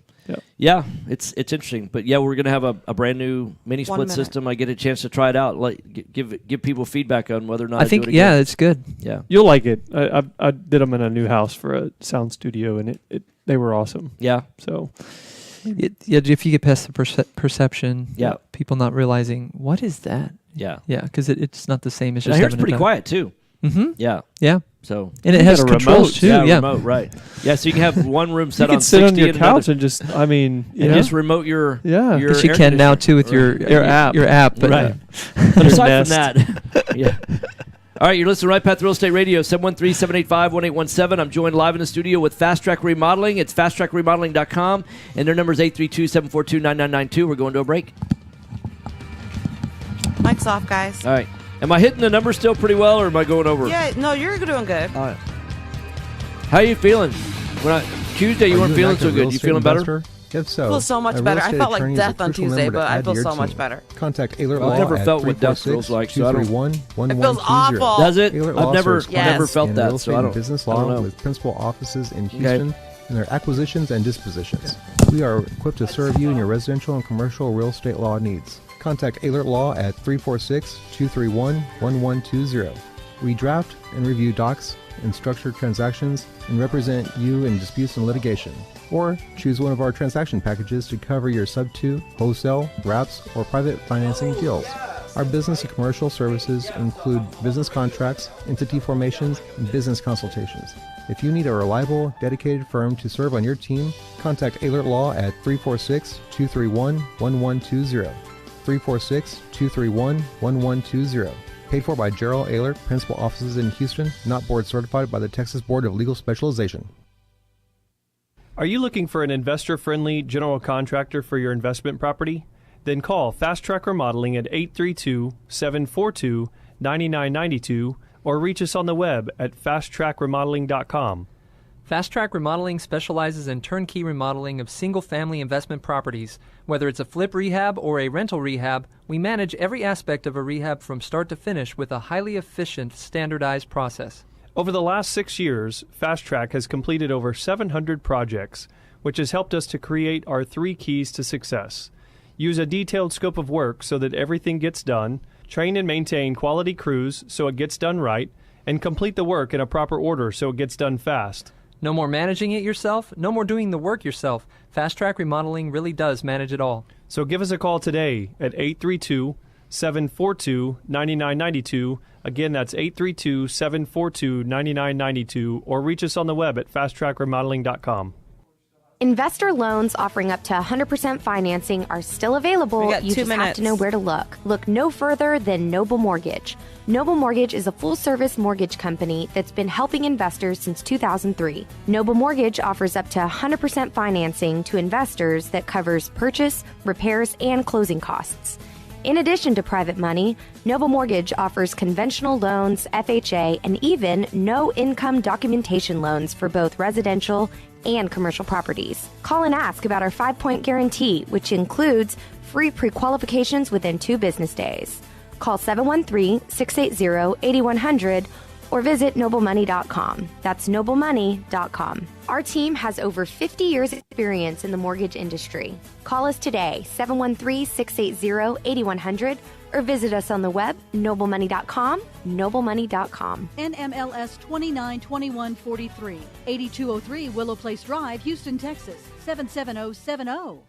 Yeah, it's interesting, but we're gonna have a brand new mini split system. I get a chance to try it out, give people feedback on whether or not I think do it again. it's good. Yeah, you'll like it. I did them in a new house for a sound studio, and they were awesome. Yeah, so if you get past the perception, people not realizing what is that. Yeah, because it's not the same as just. I hear it's pretty quiet too. Mm-hmm. Yeah. So and it has controls too. Yeah, remote, right? Yeah, so you can have one room set you on 60 sit on your couch and just, just remote your because you can now too with your app. Your app, but right. But aside from that, All right, you're listening to RightPath Real Estate Radio, 713-785-1817. I'm joined live in the studio with Fast Track Remodeling. It's fasttrackremodeling.com, and their number is 832-742-9992. We're going to a break. Mic's off, guys. All right. Am I hitting the number still pretty well, or am I going over? Yeah, no, you're doing good. All right. How are you feeling? Tuesday, you weren't feeling so good. You feeling better? If so, I feel so much a real better. I estate felt like attorney is a death on crucial Tuesday, member to but I add to feel your so much team. better. Contact Ehlert I've Law never at felt what death feels like, so I don't- 346-231-1120. It feels awful. Does it? Ehlert I've Law never serves Yes. clients felt in that, real so estate I and don't. business I don't law know. with principal offices in Houston and their acquisitions and dispositions. We are equipped to serve you in your residential and commercial real estate law needs. Contact Ehlert Law at 346-231-1120. We draft and review docs and structured transactions and represent you in disputes and litigation. Or choose one of our transaction packages to cover your sub-2, wholesale, wraps, or private financing deals. Our business and commercial services include business contracts, entity formations, and business consultations. If you need a reliable, dedicated firm to serve on your team, contact Ehlert Law at 346-231-1120. 346-231-1120. Paid for by Gerald Ehlert, Principal Offices in Houston, not board certified by the Texas Board of Legal Specialization. Are you looking for an investor-friendly general contractor for your investment property? Then call Fast Track Remodeling at 832-742-9992 or reach us on the web at fasttrackremodeling.com. Fast Track Remodeling specializes in turnkey remodeling of single-family investment properties. Whether it's a flip rehab or a rental rehab, we manage every aspect of a rehab from start to finish with a highly efficient, standardized process. Over the last 6 years, Fast Track has completed over 700 projects, which has helped us to create our 3 keys to success. Use a detailed scope of work so that everything gets done, train and maintain quality crews so it gets done right, and complete the work in a proper order so it gets done fast. No more managing it yourself, no more doing the work yourself. Fast Track Remodeling really does manage it all. So give us a call today at 832-742-9992. Again, that's 832-742-9992, or reach us on the web at fasttrackremodeling.com. Investor loans offering up to 100% financing are still available. We got You 2 just have minutes. to know where to look. Look no further than Noble Mortgage. Noble Mortgage is a full-service mortgage company that's been helping investors since 2003. Noble Mortgage offers up to 100% financing to investors that covers purchase, repairs, and closing costs. In addition to private money, Noble Mortgage offers conventional loans, FHA, and even no-income documentation loans for both residential and commercial properties. Call and ask about our 5-point guarantee, which includes free pre-qualifications within 2 business days. Call 713-680-8100 or visit noblemoney.com. That's noblemoney.com. Our team has over 50 years experience in the mortgage industry. Call us today, 713-680-8100, or visit us on the web, noblemoney.com, noblemoney.com. NMLS 292143, 8203 Willow Place Drive, Houston, Texas, 77070.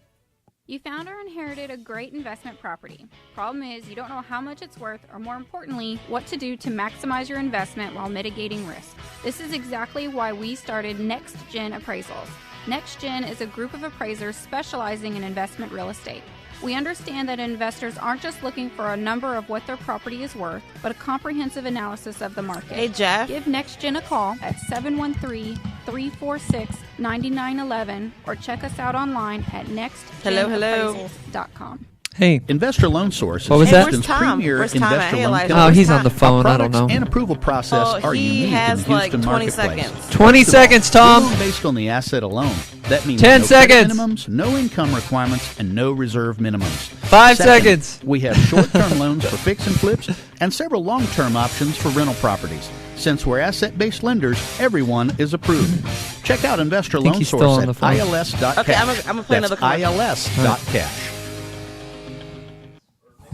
You found or inherited a great investment property. Problem is, you don't know how much it's worth, or more importantly, what to do to maximize your investment while mitigating risk. This is exactly why we started Next Gen Appraisals. Next Gen is a group of appraisers specializing in investment real estate. We understand that investors aren't just looking for a number of what their property is worth, but a comprehensive analysis of the market. Hey, Jeff. Give NextGen a call at 713-346-9911 or check us out online at nextgenappraisals.com. Hey. Investor Loan Source What was is that? Houston's Where's Tom? premier Where's Tom at? investor Hey, loan Elijah. company. Oh, he's on the phone. Our I don't know. products and approval process are he unique has in the Houston like 20 marketplace. seconds. 20 seconds, Tom. We're loan based on the asset alone. That means 10 no credit seconds. minimums, no income requirements, and no reserve minimums. 5 Second, seconds. We have short-term loans for fix and flips and several long-term options for rental properties. Since we're asset-based lenders, everyone is approved. Check out Investor think Loan he's still Source on at the phone. ils.cash. Okay, I'm gonna play another That's call. ils.cash.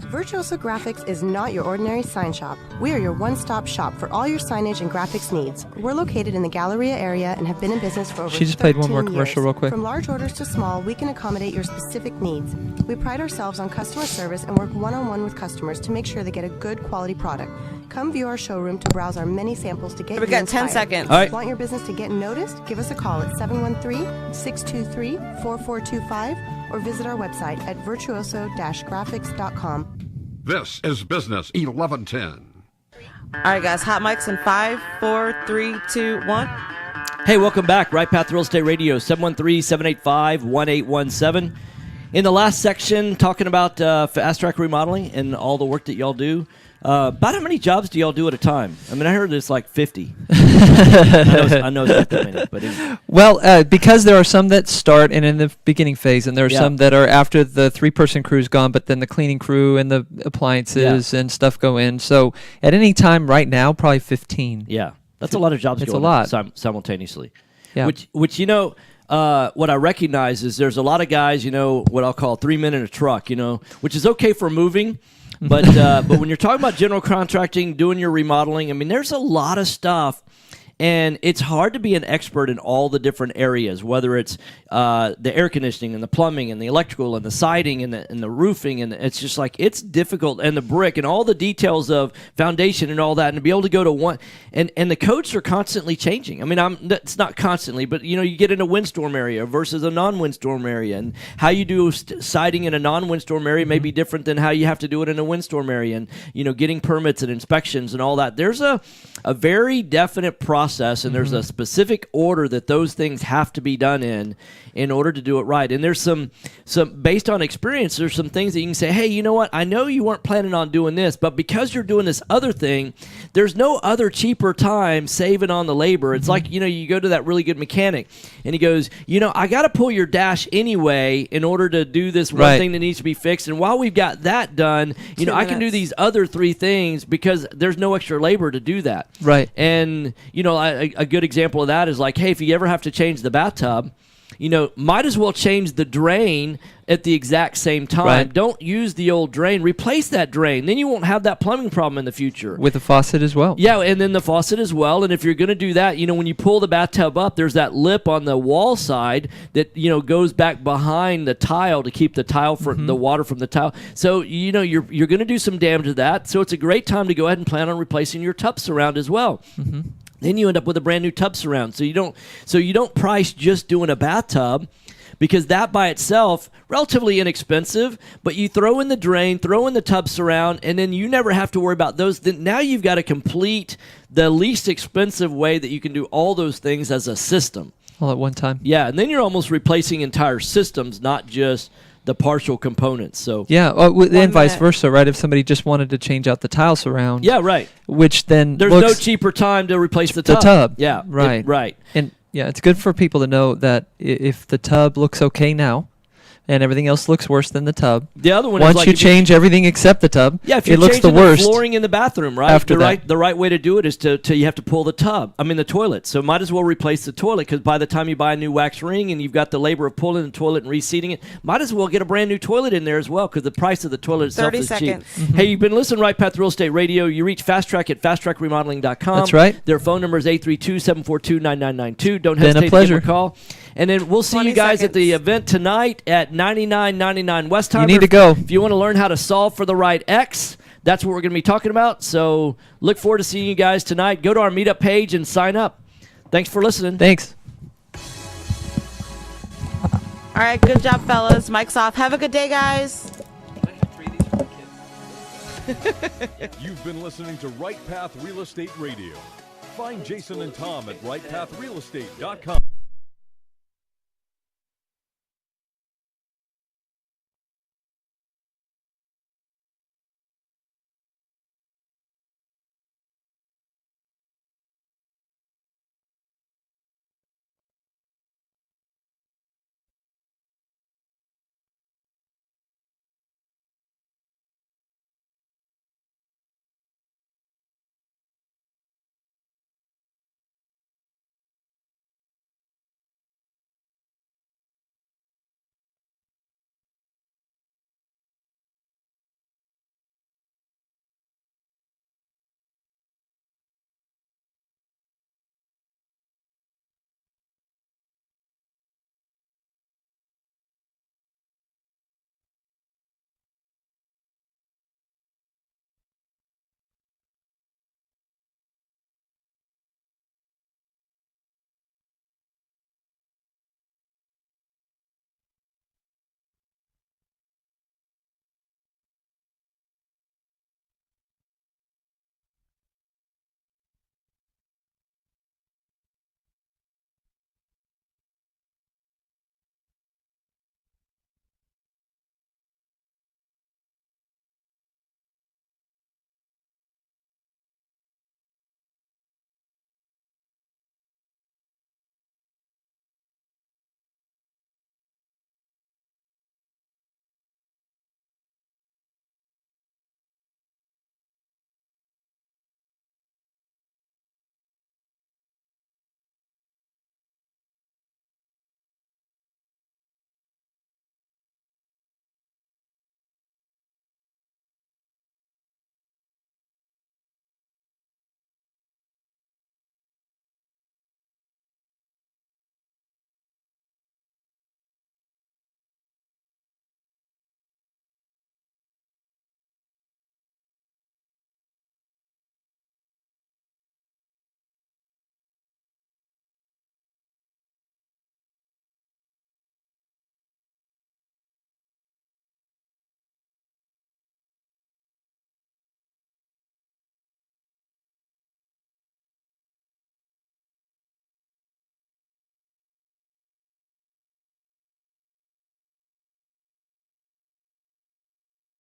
Virtuoso Graphics is not your ordinary sign shop. We are your one-stop shop for all your signage and graphics needs. We're located in the Galleria area and have been in business for over 13 She just played one more years. commercial real quick. From large orders to small, we can accommodate your specific needs. We pride ourselves on customer service and work one-on-one with customers to make sure they get a good quality product. Come view our showroom to browse our many samples to get We you got 10 inspired. seconds. All right. Want your business to get noticed? Give us a call at 713-623-4425 or visit our website at virtuoso-graphics.com. This is Business 1110. All right, guys. Hot mics in 5, 4, 3, 2, 1. Hey, welcome back. RightPath Real Estate Radio, 713-785-1817. In the last section, talking about Fast Track Remodeling and all the work that y'all do. About how many jobs do y'all do at a time? I mean, I heard there's like 50. I know it's not that many, but well, because there are some that start and in the beginning phase, and there are some that are after the 3-person crew's gone, but then the cleaning crew and the appliances and stuff go in. So at any time right now, probably 15. Yeah, that's a lot of jobs. It's going a lot simultaneously. Yeah. Which what I recognize is there's a lot of guys, what I'll call 3 men in a truck, which is okay for moving. But but when you're talking about general contracting, doing your remodeling, I mean, there's a lot of stuff, and it's hard to be an expert in all the different areas, whether it's the air conditioning and the plumbing and the electrical and the siding and the roofing, and it's just like it's difficult, and the brick and all the details of foundation and all that, and to be able to go to one, and the codes are constantly changing. I mean, it's not constantly, but you get in a windstorm area versus a non-windstorm area, and how you do siding in a non-windstorm area may be different than how you have to do it in a windstorm area, and getting permits and inspections and all that. There's a very definite process, and there's a specific order that those things have to be done in order to do it right. And there's some based on experience, there's some things that you can say, hey, you know what? I know you weren't planning on doing this, but because you're doing this other thing, there's no other cheaper time saving on the labor. It's like, you go to that really good mechanic, and he goes, I got to pull your dash anyway in order to do this one thing that needs to be fixed. And while we've got that done, I can do these other 3 things because there's no extra labor to do that. Right. And, a good example of that is like, hey, if you ever have to change the bathtub, might as well change the drain at the exact same time. Right. Don't use the old drain. Replace that drain. Then you won't have that plumbing problem in the future. With the faucet as well. Yeah, and then the faucet as well. And if you're going to do that, when you pull the bathtub up, there's that lip on the wall side that, goes back behind the tile to keep the tile from the water from the tile. So, you're going to do some damage to that. So it's a great time to go ahead and plan on replacing your tub surround as well. Then you end up with a brand new tub surround. So you don't price just doing a bathtub, because that by itself relatively inexpensive, but you throw in the drain, throw in the tub surround, and then you never have to worry about those. Then now you've got to complete the least expensive way that you can do all those things as a system. All at one time. Yeah, and then you're almost replacing entire systems, not just the partial components. So yeah, and vice versa, right? If somebody just wanted to change out the tile surround, yeah, right. Which then there's no cheaper time to replace the tub. Yeah, right, right. And yeah, it's good for people to know that if the tub looks okay now, and everything else looks worse than the tub. The other one once is like you change everything except the tub, yeah, if you're it looks the worst. Flooring in the bathroom, right? After that. The right way to do it is to you have to pull the the toilet. So might as well replace the toilet, because by the time you buy a new wax ring and you've got the labor of pulling the toilet and reseating it, might as well get a brand new toilet in there as well, because the price of the toilet itself is cheap. Hey, you've been listening to Right Path Real Estate Radio. You reach Fast Track at fasttrackremodeling.com. That's right. Their phone number is 832-742-9992. Don't hesitate to give them a call. And then we'll see you guys at the event tonight at 9999 Westheimer. You need to go. If you want to learn how to solve for the right X, that's what we're going to be talking about. So look forward to seeing you guys tonight. Go to our meetup page and sign up. Thanks for listening. Thanks. All right, good job, fellas. Mic's off. Have a good day, guys. You've been listening to Right Path Real Estate Radio. Find Jason and Tom at rightpathrealestate.com.